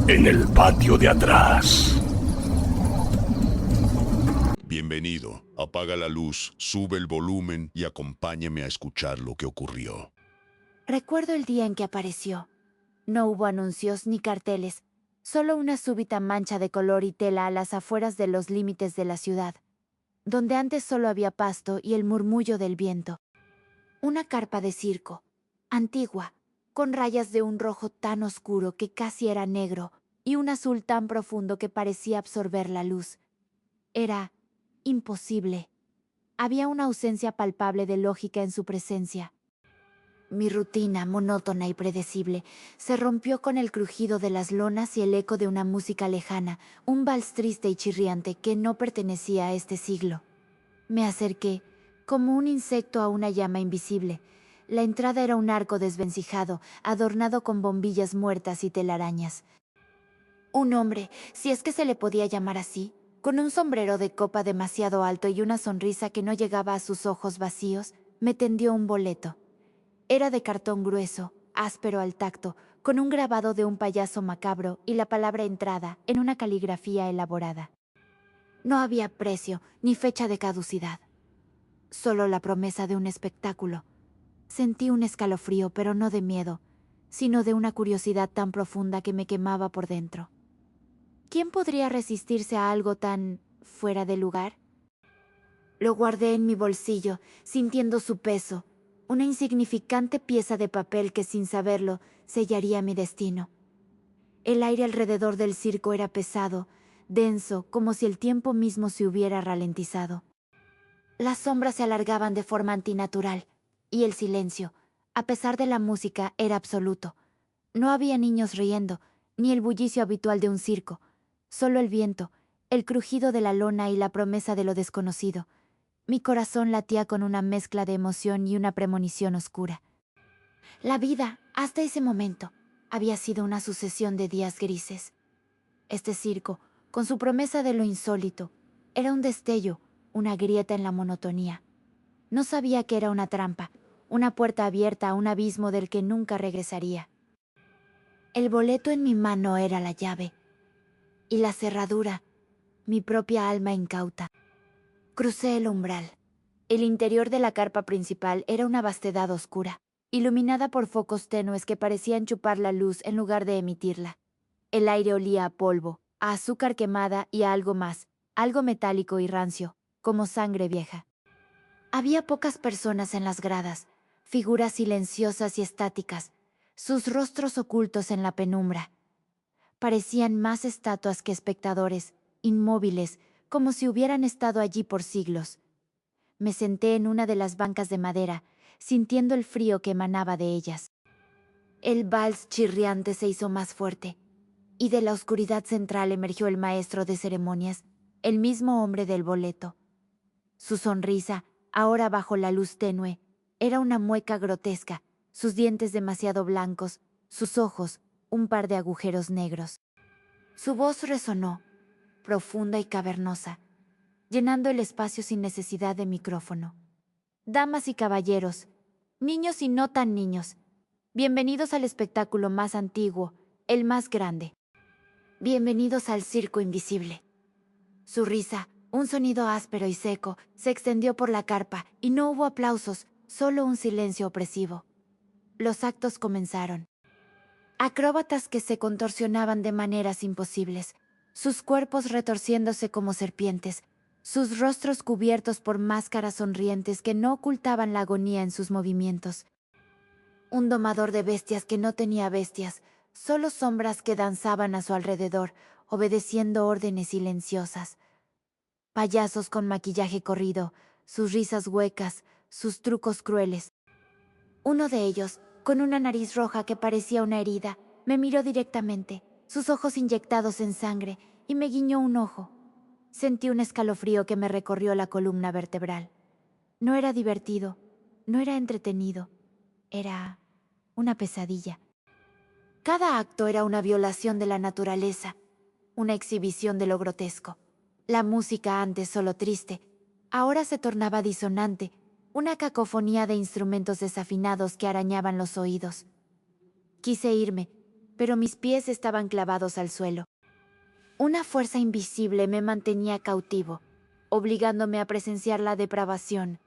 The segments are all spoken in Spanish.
en el patio de atrás. Bienvenido. Apaga la luz, sube el volumen y acompáñame a escuchar lo que ocurrió. Recuerdo el día en que apareció. No hubo anuncios ni carteles, solo una súbita mancha de color y tela a las afueras de los límites de la ciudad, donde antes solo había pasto y el murmullo del viento. Una carpa de circo, antigua, con rayas de un rojo tan oscuro que casi era negro y un azul tan profundo que parecía absorber la luz. Era imposible. Había una ausencia palpable de lógica en su presencia. Mi rutina, monótona y predecible, se rompió con el crujido de las lonas y el eco de una música lejana, un vals triste y chirriante que no pertenecía a este siglo. Me acerqué, como un insecto a una llama invisible. La entrada era un arco desvencijado, adornado con bombillas muertas y telarañas. Un hombre, si es que se le podía llamar así, con un sombrero de copa demasiado alto y una sonrisa que no llegaba a sus ojos vacíos, me tendió un boleto. Era de cartón grueso, áspero al tacto, con un grabado de un payaso macabro y la palabra entrada en una caligrafía elaborada. No había precio ni fecha de caducidad. Solo la promesa de un espectáculo. Sentí un escalofrío, pero no de miedo, sino de una curiosidad tan profunda que me quemaba por dentro. ¿Quién podría resistirse a algo tan fuera de lugar? Lo guardé en mi bolsillo, sintiendo su peso, una insignificante pieza de papel que sin saberlo sellaría mi destino. El aire alrededor del circo era pesado, denso, como si el tiempo mismo se hubiera ralentizado. Las sombras se alargaban de forma antinatural, y el silencio, a pesar de la música, era absoluto. No había niños riendo, ni el bullicio habitual de un circo, solo el viento, el crujido de la lona y la promesa de lo desconocido. Mi corazón latía con una mezcla de emoción y una premonición oscura. La vida, hasta ese momento, había sido una sucesión de días grises. Este circo, con su promesa de lo insólito, era un destello, una grieta en la monotonía. No sabía que era una trampa, una puerta abierta a un abismo del que nunca regresaría. El boleto en mi mano era la llave, y la cerradura, mi propia alma incauta. Crucé el umbral. El interior de la carpa principal era una vastedad oscura, iluminada por focos tenues que parecían chupar la luz en lugar de emitirla. El aire olía a polvo, a azúcar quemada y a algo más, algo metálico y rancio, como sangre vieja. Había pocas personas en las gradas, figuras silenciosas y estáticas, sus rostros ocultos en la penumbra. Parecían más estatuas que espectadores, inmóviles, como si hubieran estado allí por siglos. Me senté en una de las bancas de madera, sintiendo el frío que emanaba de ellas. El vals chirriante se hizo más fuerte, y de la oscuridad central emergió el maestro de ceremonias, el mismo hombre del boleto. Su sonrisa, ahora bajo la luz tenue, era una mueca grotesca, sus dientes demasiado blancos, sus ojos, un par de agujeros negros. Su voz resonó, profunda y cavernosa, llenando el espacio sin necesidad de micrófono. Damas y caballeros, niños y no tan niños, bienvenidos al espectáculo más antiguo, el más grande. Bienvenidos al circo invisible. Su risa, un sonido áspero y seco, se extendió por la carpa y no hubo aplausos, solo un silencio opresivo. Los actos comenzaron. Acróbatas que se contorsionaban de maneras imposibles, sus cuerpos retorciéndose como serpientes, sus rostros cubiertos por máscaras sonrientes que no ocultaban la agonía en sus movimientos. Un domador de bestias que no tenía bestias, solo sombras que danzaban a su alrededor, obedeciendo órdenes silenciosas. Payasos con maquillaje corrido, sus risas huecas, sus trucos crueles. Uno de ellos, con una nariz roja que parecía una herida, me miró directamente, sus ojos inyectados en sangre, y me guiñó un ojo. Sentí un escalofrío que me recorrió la columna vertebral. No era divertido, no era entretenido, era una pesadilla. Cada acto era una violación de la naturaleza, una exhibición de lo grotesco. La música, antes solo triste, ahora se tornaba disonante, una cacofonía de instrumentos desafinados que arañaban los oídos. Quise irme, pero mis pies estaban clavados al suelo. Una fuerza invisible me mantenía cautivo, obligándome a presenciar la depravación.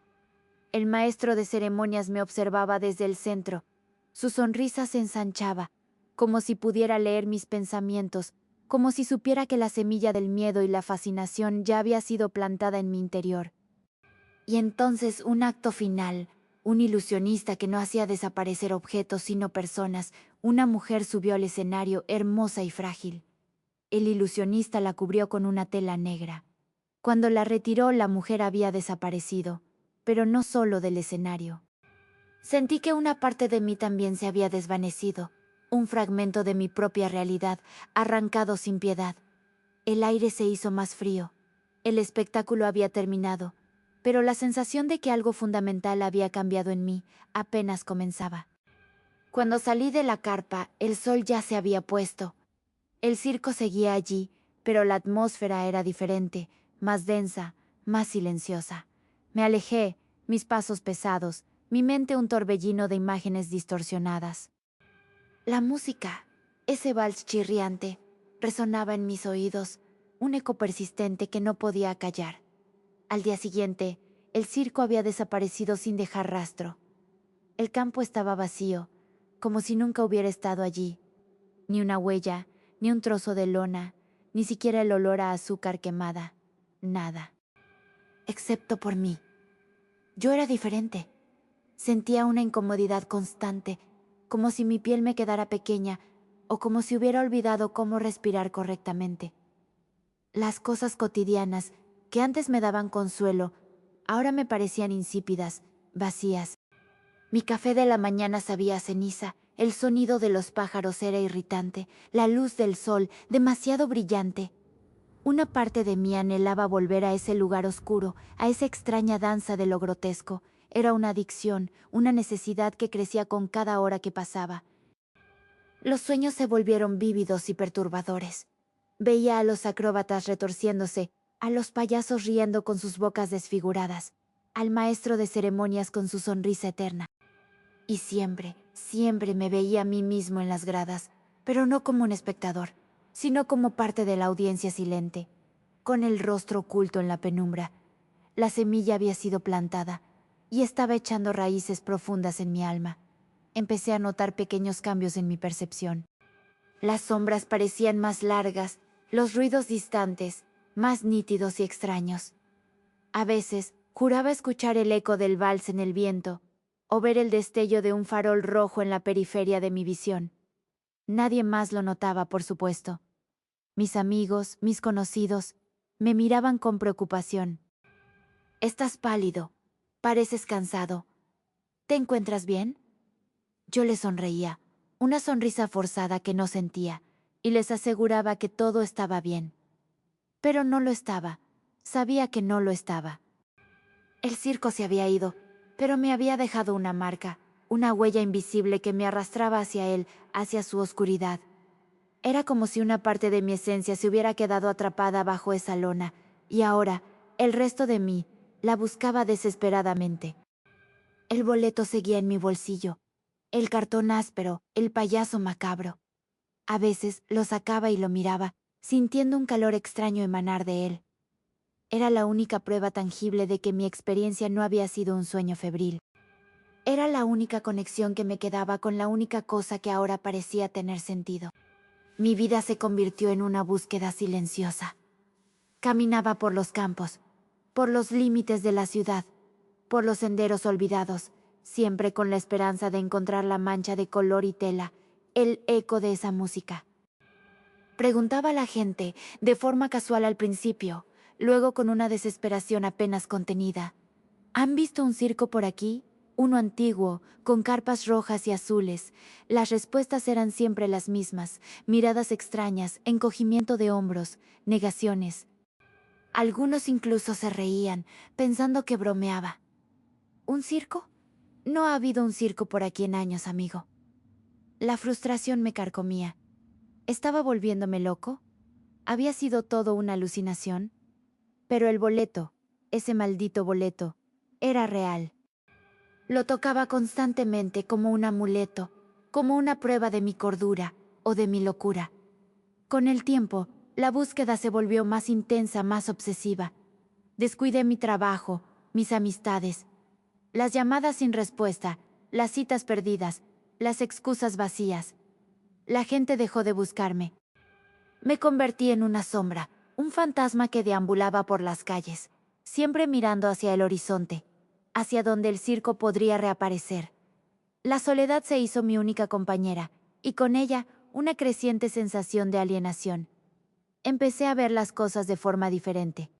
El maestro de ceremonias me observaba desde el centro. Su sonrisa se ensanchaba, como si pudiera leer mis pensamientos, como si supiera que la semilla del miedo y la fascinación ya había sido plantada en mi interior. Y entonces un acto final, un ilusionista que no hacía desaparecer objetos sino personas, una mujer subió al escenario hermosa y frágil. El ilusionista la cubrió con una tela negra. Cuando la retiró, la mujer había desaparecido, pero no solo del escenario. Sentí que una parte de mí también se había desvanecido, un fragmento de mi propia realidad, arrancado sin piedad. El aire se hizo más frío. El espectáculo había terminado, pero la sensación de que algo fundamental había cambiado en mí apenas comenzaba. Cuando salí de la carpa, el sol ya se había puesto. El circo seguía allí, pero la atmósfera era diferente, más densa, más silenciosa. Me alejé, mis pasos pesados, mi mente un torbellino de imágenes distorsionadas. La música, ese vals chirriante, resonaba en mis oídos, un eco persistente que no podía callar. Al día siguiente, el circo había desaparecido sin dejar rastro. El campo estaba vacío, como si nunca hubiera estado allí. Ni una huella, ni un trozo de lona, ni siquiera el olor a azúcar quemada. Nada. Excepto por mí. Yo era diferente. Sentía una incomodidad constante, como si mi piel me quedara pequeña o como si hubiera olvidado cómo respirar correctamente. Las cosas cotidianas, que antes me daban consuelo, ahora me parecían insípidas, vacías. Mi café de la mañana sabía a ceniza, el sonido de los pájaros era irritante, la luz del sol demasiado brillante. Una parte de mí anhelaba volver a ese lugar oscuro, a esa extraña danza de lo grotesco. Era una adicción, una necesidad que crecía con cada hora que pasaba. Los sueños se volvieron vívidos y perturbadores. Veía a los acróbatas retorciéndose, a los payasos riendo con sus bocas desfiguradas, al maestro de ceremonias con su sonrisa eterna. Y siempre, siempre me veía a mí mismo en las gradas, pero no como un espectador, sino como parte de la audiencia silente, con el rostro oculto en la penumbra. La semilla había sido plantada y estaba echando raíces profundas en mi alma. Empecé a notar pequeños cambios en mi percepción. Las sombras parecían más largas, los ruidos distantes, más nítidos y extraños. A veces juraba escuchar el eco del vals en el viento, o ver el destello de un farol rojo en la periferia de mi visión. Nadie más lo notaba, por supuesto. Mis amigos, mis conocidos, me miraban con preocupación. «Estás pálido, pareces cansado. ¿Te encuentras bien?» Yo les sonreía, una sonrisa forzada que no sentía, y les aseguraba que todo estaba bien. Pero no lo estaba, sabía que no lo estaba. El circo se había ido, pero me había dejado una marca, una huella invisible que me arrastraba hacia él, hacia su oscuridad. Era como si una parte de mi esencia se hubiera quedado atrapada bajo esa lona, y ahora, el resto de mí, la buscaba desesperadamente. El boleto seguía en mi bolsillo, el cartón áspero, el payaso macabro. A veces lo sacaba y lo miraba, sintiendo un calor extraño emanar de él. Era la única prueba tangible de que mi experiencia no había sido un sueño febril. Era la única conexión que me quedaba con la única cosa que ahora parecía tener sentido. Mi vida se convirtió en una búsqueda silenciosa. Caminaba por los campos, por los límites de la ciudad, por los senderos olvidados, siempre con la esperanza de encontrar la mancha de color y tela, el eco de esa música. Preguntaba a la gente, de forma casual al principio, luego con una desesperación apenas contenida. ¿Han visto un circo por aquí? Uno antiguo, con carpas rojas y azules. Las respuestas eran siempre las mismas, miradas extrañas, encogimiento de hombros, negaciones. Algunos incluso se reían, pensando que bromeaba. ¿Un circo? No ha habido un circo por aquí en años, amigo. La frustración me carcomía. ¿Estaba volviéndome loco? ¿Había sido todo una alucinación? Pero el boleto, ese maldito boleto, era real. Lo tocaba constantemente como un amuleto, como una prueba de mi cordura, o de mi locura. Con el tiempo, la búsqueda se volvió más intensa, más obsesiva. Descuidé mi trabajo, mis amistades, las llamadas sin respuesta, las citas perdidas, las excusas vacías. La gente dejó de buscarme. Me convertí en una sombra, un fantasma que deambulaba por las calles, siempre mirando hacia el horizonte, hacia donde el circo podría reaparecer. La soledad se hizo mi única compañera, y con ella una creciente sensación de alienación. Empecé a ver las cosas de forma diferente.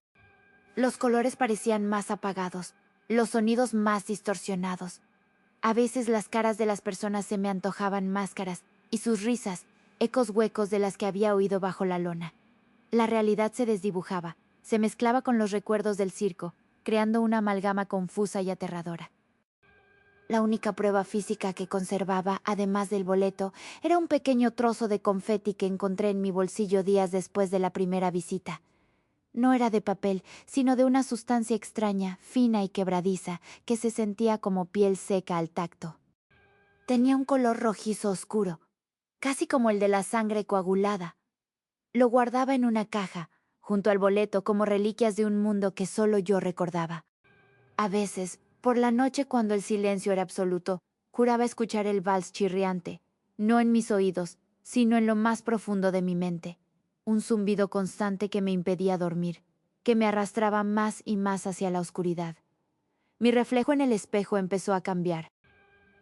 Los colores parecían más apagados, los sonidos más distorsionados. A veces las caras de las personas se me antojaban máscaras, y sus risas, ecos huecos de las que había oído bajo la lona. La realidad se desdibujaba, se mezclaba con los recuerdos del circo, creando una amalgama confusa y aterradora. La única prueba física que conservaba, además del boleto, era un pequeño trozo de confeti que encontré en mi bolsillo días después de la primera visita. No era de papel, sino de una sustancia extraña, fina y quebradiza, que se sentía como piel seca al tacto. Tenía un color rojizo oscuro, casi como el de la sangre coagulada. Lo guardaba en una caja, junto al boleto como reliquias de un mundo que solo yo recordaba. A veces, por la noche cuando el silencio era absoluto, juraba escuchar el vals chirriante, no en mis oídos, sino en lo más profundo de mi mente. Un zumbido constante que me impedía dormir, que me arrastraba más y más hacia la oscuridad. Mi reflejo en el espejo empezó a cambiar.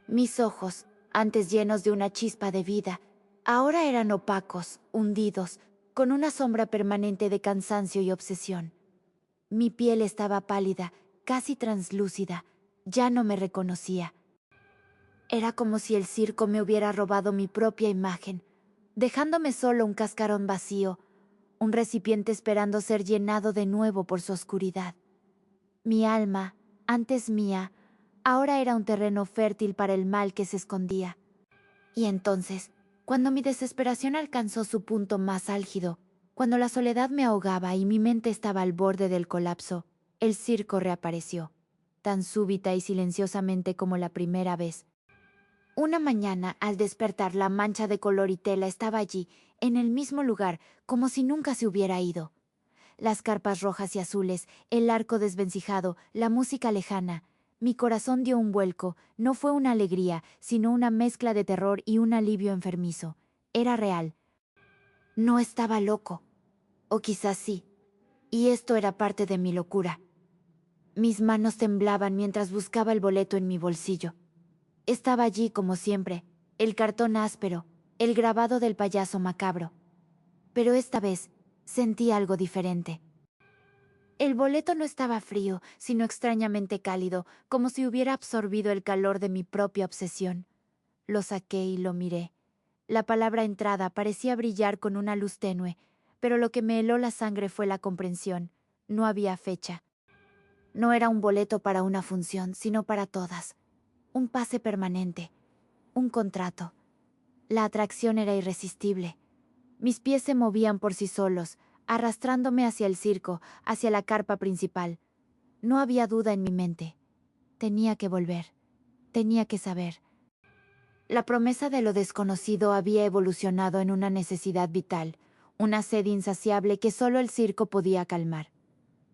Mis ojos, antes llenos de una chispa de vida, ahora eran opacos, hundidos, con una sombra permanente de cansancio y obsesión. Mi piel estaba pálida, casi translúcida, ya no me reconocía. Era como si el circo me hubiera robado mi propia imagen, dejándome solo un cascarón vacío, un recipiente esperando ser llenado de nuevo por su oscuridad. Mi alma, antes mía, ahora era un terreno fértil para el mal que se escondía. Y entonces, cuando mi desesperación alcanzó su punto más álgido, cuando la soledad me ahogaba y mi mente estaba al borde del colapso, el circo reapareció, tan súbita y silenciosamente como la primera vez. Una mañana, al despertar, la mancha de color y tela estaba allí, en el mismo lugar, como si nunca se hubiera ido. Las carpas rojas y azules, el arco desvencijado, la música lejana. Mi corazón dio un vuelco, no fue una alegría, sino una mezcla de terror y un alivio enfermizo. Era real. No estaba loco. O quizás sí. Y esto era parte de mi locura. Mis manos temblaban mientras buscaba el boleto en mi bolsillo. Estaba allí como siempre, el cartón áspero, el grabado del payaso macabro. Pero esta vez sentí algo diferente. El boleto no estaba frío, sino extrañamente cálido, como si hubiera absorbido el calor de mi propia obsesión. Lo saqué y lo miré. La palabra entrada parecía brillar con una luz tenue, pero lo que me heló la sangre fue la comprensión. No había fecha. No era un boleto para una función, sino para todas. Un pase permanente. Un contrato. La atracción era irresistible. Mis pies se movían por sí solos, arrastrándome hacia el circo, hacia la carpa principal. No había duda en mi mente. Tenía que volver. Tenía que saber. La promesa de lo desconocido había evolucionado en una necesidad vital, una sed insaciable que solo el circo podía calmar.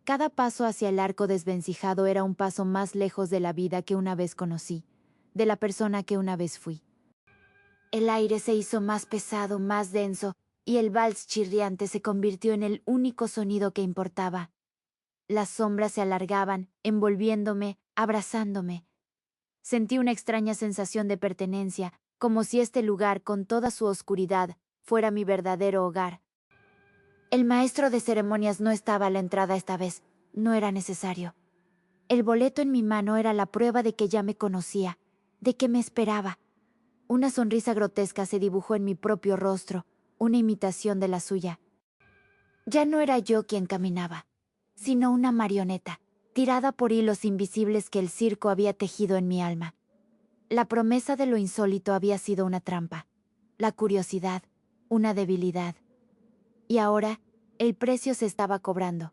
Cada paso hacia el arco desvencijado era un paso más lejos de la vida que una vez conocí, de la persona que una vez fui. El aire se hizo más pesado, más denso, y el vals chirriante se convirtió en el único sonido que importaba. Las sombras se alargaban, envolviéndome, abrazándome. Sentí una extraña sensación de pertenencia, como si este lugar, con toda su oscuridad, fuera mi verdadero hogar. El maestro de ceremonias no estaba a la entrada esta vez. No era necesario. El boleto en mi mano era la prueba de que ya me conocía, de que me esperaba. Una sonrisa grotesca se dibujó en mi propio rostro, una imitación de la suya. Ya no era yo quien caminaba, sino una marioneta, tirada por hilos invisibles que el circo había tejido en mi alma. La promesa de lo insólito había sido una trampa, la curiosidad, una debilidad. Y ahora, el precio se estaba cobrando.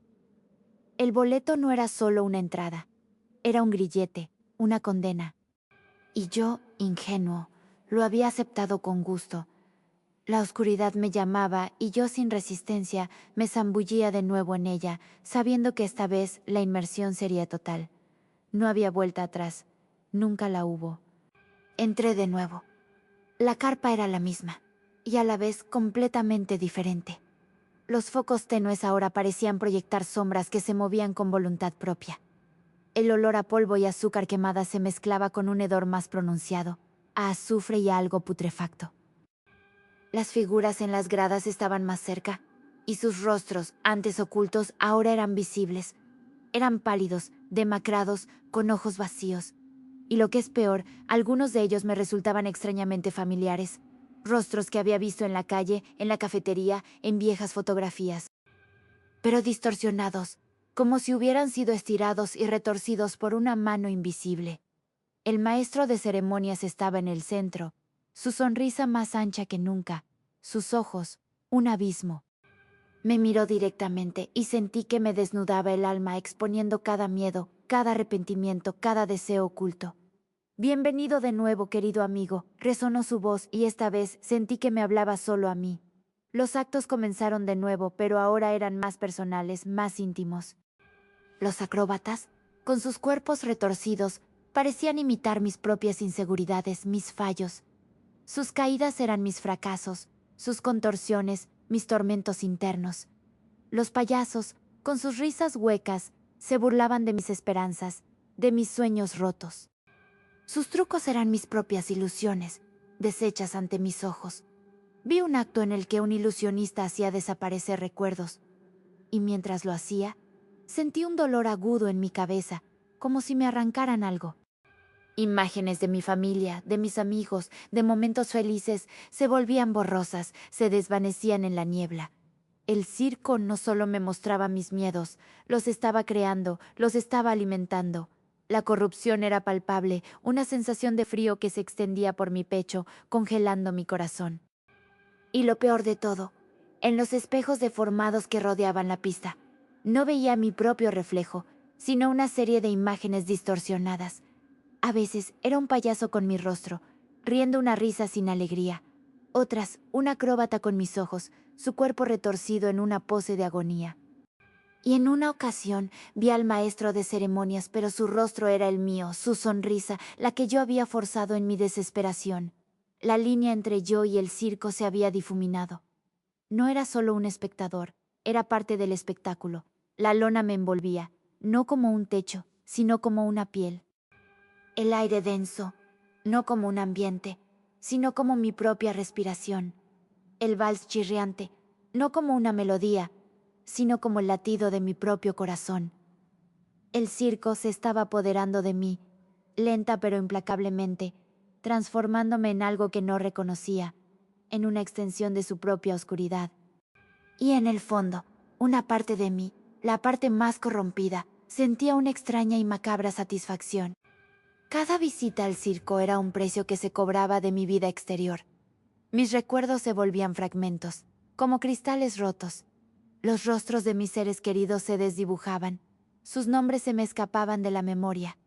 El boleto no era solo una entrada, era un grillete, una condena. Y yo, ingenuo, lo había aceptado con gusto. La oscuridad me llamaba y yo sin resistencia me zambullía de nuevo en ella, sabiendo que esta vez la inmersión sería total. No había vuelta atrás, nunca la hubo. Entré de nuevo. La carpa era la misma, y a la vez completamente diferente. Los focos tenues ahora parecían proyectar sombras que se movían con voluntad propia. El olor a polvo y azúcar quemada se mezclaba con un hedor más pronunciado, a azufre y a algo putrefacto. Las figuras en las gradas estaban más cerca, y sus rostros, antes ocultos, ahora eran visibles. Eran pálidos, demacrados, con ojos vacíos. Y lo que es peor, algunos de ellos me resultaban extrañamente familiares. Rostros que había visto en la calle, en la cafetería, en viejas fotografías. Pero distorsionados, como si hubieran sido estirados y retorcidos por una mano invisible. El maestro de ceremonias estaba en el centro, su sonrisa más ancha que nunca, sus ojos, un abismo. Me miró directamente y sentí que me desnudaba el alma exponiendo cada miedo, cada arrepentimiento, cada deseo oculto. Bienvenido de nuevo, querido amigo, resonó su voz y esta vez sentí que me hablaba solo a mí. Los actos comenzaron de nuevo, pero ahora eran más personales, más íntimos. Los acróbatas, con sus cuerpos retorcidos, parecían imitar mis propias inseguridades, mis fallos. Sus caídas eran mis fracasos, sus contorsiones, mis tormentos internos. Los payasos, con sus risas huecas, se burlaban de mis esperanzas, de mis sueños rotos. Sus trucos eran mis propias ilusiones, deshechas ante mis ojos. Vi un acto en el que un ilusionista hacía desaparecer recuerdos, y mientras lo hacía, sentí un dolor agudo en mi cabeza, como si me arrancaran algo. Imágenes de mi familia, de mis amigos, de momentos felices, se volvían borrosas, se desvanecían en la niebla. El circo no solo me mostraba mis miedos, los estaba creando, los estaba alimentando. La corrupción era palpable, una sensación de frío que se extendía por mi pecho, congelando mi corazón. Y lo peor de todo, en los espejos deformados que rodeaban la pista, no veía mi propio reflejo, sino una serie de imágenes distorsionadas. A veces era un payaso con mi rostro, riendo una risa sin alegría. Otras, un acróbata con mis ojos, su cuerpo retorcido en una pose de agonía. Y en una ocasión vi al maestro de ceremonias, pero su rostro era el mío, su sonrisa, la que yo había forzado en mi desesperación. La línea entre yo y el circo se había difuminado. No era solo un espectador, era parte del espectáculo. La lona me envolvía, no como un techo, sino como una piel. El aire denso, no como un ambiente, sino como mi propia respiración. El vals chirriante, no como una melodía, sino como el latido de mi propio corazón. El circo se estaba apoderando de mí, lenta pero implacablemente, transformándome en algo que no reconocía, en una extensión de su propia oscuridad. Y en el fondo, una parte de mí, la parte más corrompida, sentía una extraña y macabra satisfacción. Cada visita al circo era un precio que se cobraba de mi vida exterior. Mis recuerdos se volvían fragmentos, como cristales rotos. Los rostros de mis seres queridos se desdibujaban. Sus nombres se me escapaban de la memoria.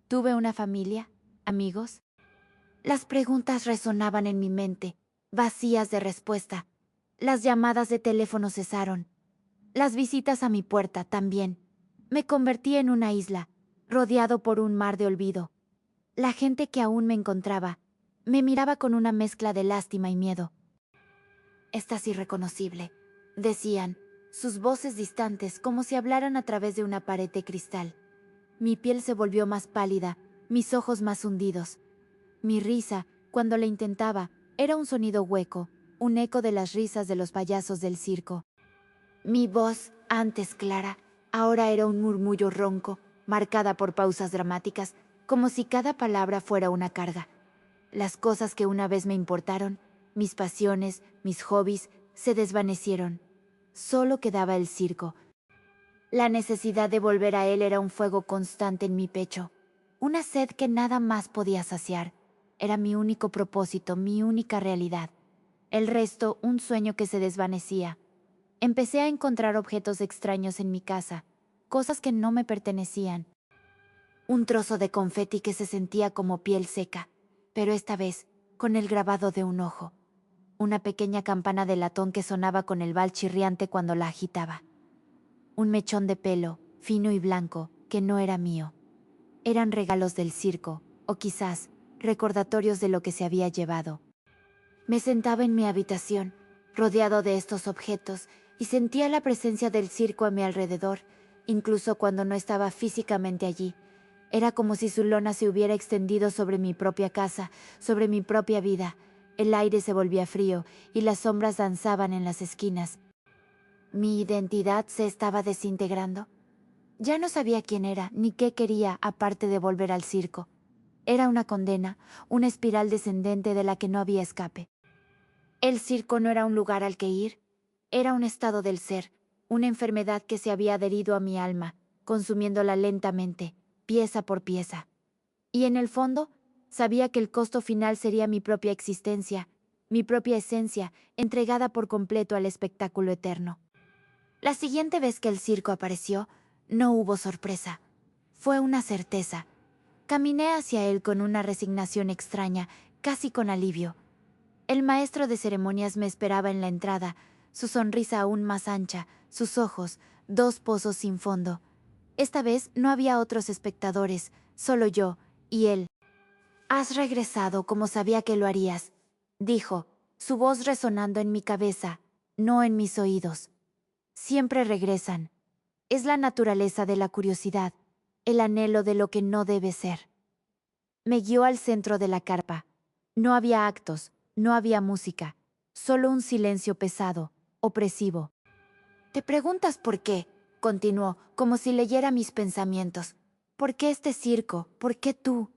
¿Tuve una familia? ¿Amigos? Las preguntas resonaban en mi mente, vacías de respuesta. Las llamadas de teléfono cesaron. Las visitas a mi puerta también. Me convertí en una isla, rodeado por un mar de olvido. La gente que aún me encontraba, me miraba con una mezcla de lástima y miedo. «Estás irreconocible», decían, sus voces distantes como si hablaran a través de una pared de cristal. Mi piel se volvió más pálida, mis ojos más hundidos. Mi risa, cuando la intentaba, era un sonido hueco, un eco de las risas de los payasos del circo. Mi voz, antes clara, ahora era un murmullo ronco, marcada por pausas dramáticas, como si cada palabra fuera una carga. Las cosas que una vez me importaron, mis pasiones, mis hobbies, se desvanecieron. Solo quedaba el circo. La necesidad de volver a él era un fuego constante en mi pecho, una sed que nada más podía saciar. Era mi único propósito, mi única realidad. El resto, un sueño que se desvanecía. Empecé a encontrar objetos extraños en mi casa, cosas que no me pertenecían. Un trozo de confeti que se sentía como piel seca, pero esta vez con el grabado de un ojo. una pequeña campana de latón que sonaba con el bal chirriante cuando la agitaba. Un mechón de pelo, fino y blanco, que no era mío. Eran regalos del circo, o quizás recordatorios de lo que se había llevado. Me sentaba en mi habitación, rodeado de estos objetos, y sentía la presencia del circo a mi alrededor, incluso cuando no estaba físicamente allí. Era como si su lona se hubiera extendido sobre mi propia casa, sobre mi propia vida. El aire se volvía frío y las sombras danzaban en las esquinas. ¿Mi identidad se estaba desintegrando? Ya no sabía quién era, ni qué quería, aparte de volver al circo. Era una condena, una espiral descendente de la que no había escape. El circo no era un lugar al que ir, era un estado del ser, una enfermedad que se había adherido a mi alma, consumiéndola lentamente, pieza por pieza. Y en el fondo, sabía que el costo final sería mi propia existencia, mi propia esencia, entregada por completo al espectáculo eterno. La siguiente vez que el circo apareció, no hubo sorpresa. Fue una certeza. Caminé hacia él con una resignación extraña, casi con alivio. El maestro de ceremonias me esperaba en la entrada, su sonrisa aún más ancha, sus ojos, 2 pozos sin fondo. Esta vez no había otros espectadores, solo yo y él. «Has regresado como sabía que lo harías», dijo, su voz resonando en mi cabeza, no en mis oídos. Siempre regresan. Es la naturaleza de la curiosidad, el anhelo de lo que no debe ser. Me guió al centro de la carpa. No había actos, no había música, solo un silencio pesado, opresivo. «¿Te preguntas por qué?», continuó, como si leyera mis pensamientos. «¿Por qué este circo? ¿Por qué tú?».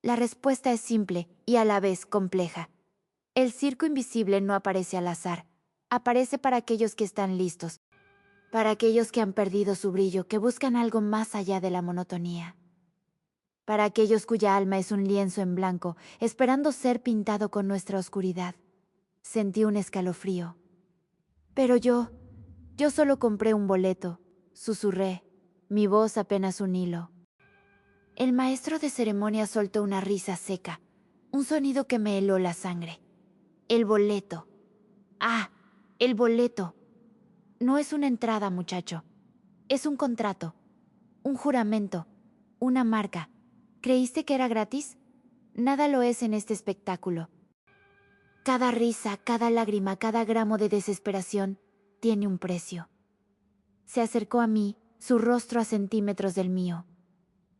La respuesta es simple y a la vez compleja. El circo invisible no aparece al azar. Aparece para aquellos que están listos, para aquellos que han perdido su brillo, que buscan algo más allá de la monotonía. Para aquellos cuya alma es un lienzo en blanco, esperando ser pintado con nuestra oscuridad. Sentí un escalofrío. «Pero yo solo compré un boleto», susurré, mi voz apenas un hilo. El maestro de ceremonias soltó una risa seca, un sonido que me heló la sangre. «El boleto. Ah, el boleto. No es una entrada, muchacho. Es un contrato, un juramento, una marca. ¿Creíste que era gratis? Nada lo es en este espectáculo. Cada risa, cada lágrima, cada gramo de desesperación tiene un precio». Se acercó a mí, su rostro a centímetros del mío.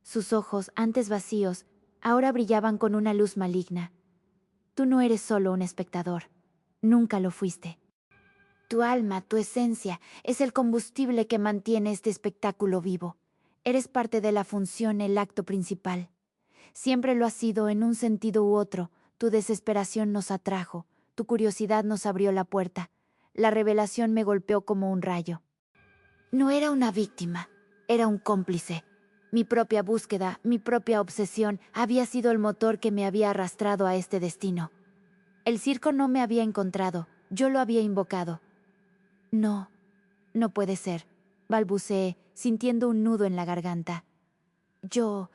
Sus ojos, antes vacíos, ahora brillaban con una luz maligna. «Tú no eres solo un espectador. Nunca lo fuiste. Tu alma, tu esencia, es el combustible que mantiene este espectáculo vivo. Eres parte de la función, el acto principal. Siempre lo has sido en un sentido u otro. Tu desesperación nos atrajo, tu curiosidad nos abrió la puerta. La revelación me golpeó como un rayo. No era una víctima, era un cómplice. Mi propia búsqueda, mi propia obsesión había sido el motor que me había arrastrado a este destino. El circo no me había encontrado, yo lo había invocado. «No, no puede ser», balbuceé, sintiendo un nudo en la garganta. Yo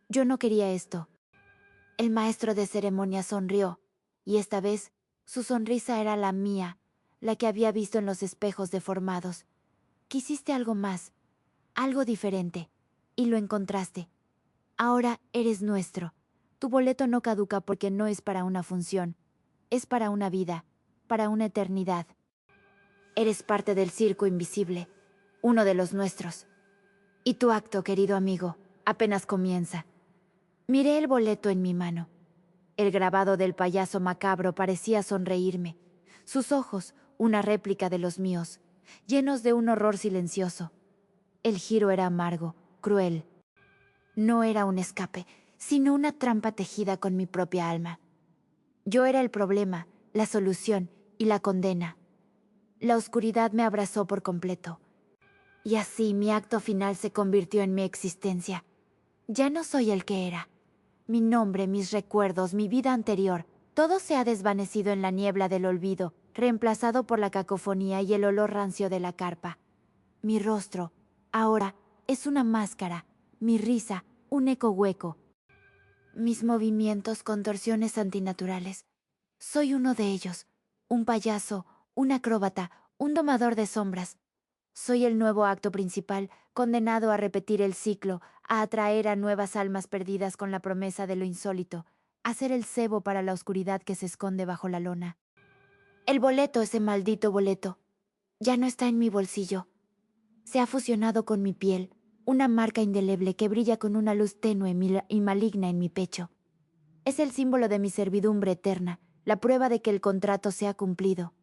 no quería esto». El maestro de ceremonias sonrió, y esta vez su sonrisa era la mía, la que había visto en los espejos deformados. «Quisiste algo más, algo diferente, y lo encontraste. Ahora eres nuestro. Tu boleto no caduca porque no es para una función, es para una vida, para una eternidad. Eres parte del circo invisible, uno de los nuestros. Y tu acto, querido amigo, apenas comienza». Miré el boleto en mi mano. El grabado del payaso macabro parecía sonreírme. Sus ojos, una réplica de los míos, llenos de un horror silencioso. El giro era amargo, cruel. No era un escape, sino una trampa tejida con mi propia alma. Yo era el problema, la solución y la condena. La oscuridad me abrazó por completo. Y así mi acto final se convirtió en mi existencia. Ya no soy el que era. Mi nombre, mis recuerdos, mi vida anterior, todo se ha desvanecido en la niebla del olvido, reemplazado por la cacofonía y el olor rancio de la carpa. Mi rostro, ahora, es una máscara, mi risa, un eco hueco. Mis movimientos, contorsiones antinaturales. Soy uno de ellos, un payaso, un acróbata, un domador de sombras. Soy el nuevo acto principal, condenado a repetir el ciclo, a atraer a nuevas almas perdidas con la promesa de lo insólito, a ser el cebo para la oscuridad que se esconde bajo la lona. El boleto, ese maldito boleto, ya no está en mi bolsillo. Se ha fusionado con mi piel, una marca indeleble que brilla con una luz tenue y maligna en mi pecho. Es el símbolo de mi servidumbre eterna, la prueba de que el contrato se ha cumplido.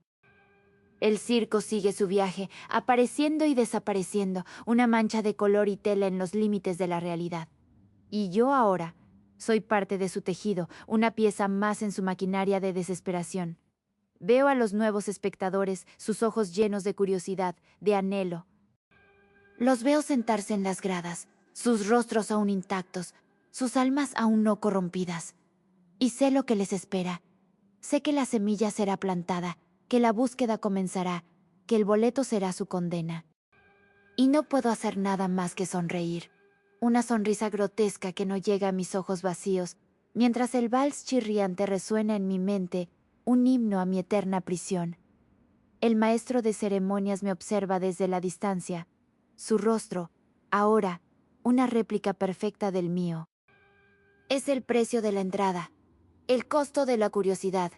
El circo sigue su viaje, apareciendo y desapareciendo, una mancha de color y tela en los límites de la realidad. Y yo ahora soy parte de su tejido, una pieza más en su maquinaria de desesperación. Veo a los nuevos espectadores, sus ojos llenos de curiosidad, de anhelo. Los veo sentarse en las gradas, sus rostros aún intactos, sus almas aún no corrompidas. Y sé lo que les espera. Sé que la semilla será plantada, que la búsqueda comenzará, que el boleto será su condena. Y no puedo hacer nada más que sonreír. Una sonrisa grotesca que no llega a mis ojos vacíos, mientras el vals chirriante resuena en mi mente, un himno a mi eterna prisión. El maestro de ceremonias me observa desde la distancia. Su rostro, ahora, una réplica perfecta del mío. Es el precio de la entrada, el costo de la curiosidad,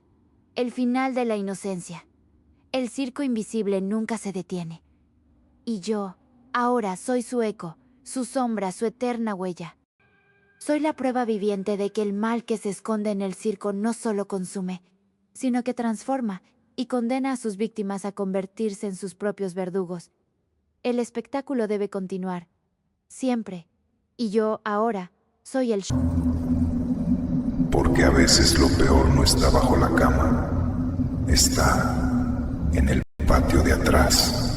el final de la inocencia. El circo invisible nunca se detiene. Y yo, ahora, soy su eco, su sombra, su eterna huella. Soy la prueba viviente de que el mal que se esconde en el circo no solo consume, sino que transforma y condena a sus víctimas a convertirse en sus propios verdugos. El espectáculo debe continuar, siempre. Y yo, ahora, soy el show. Porque a veces lo peor no está bajo la cama, está en el patio de atrás.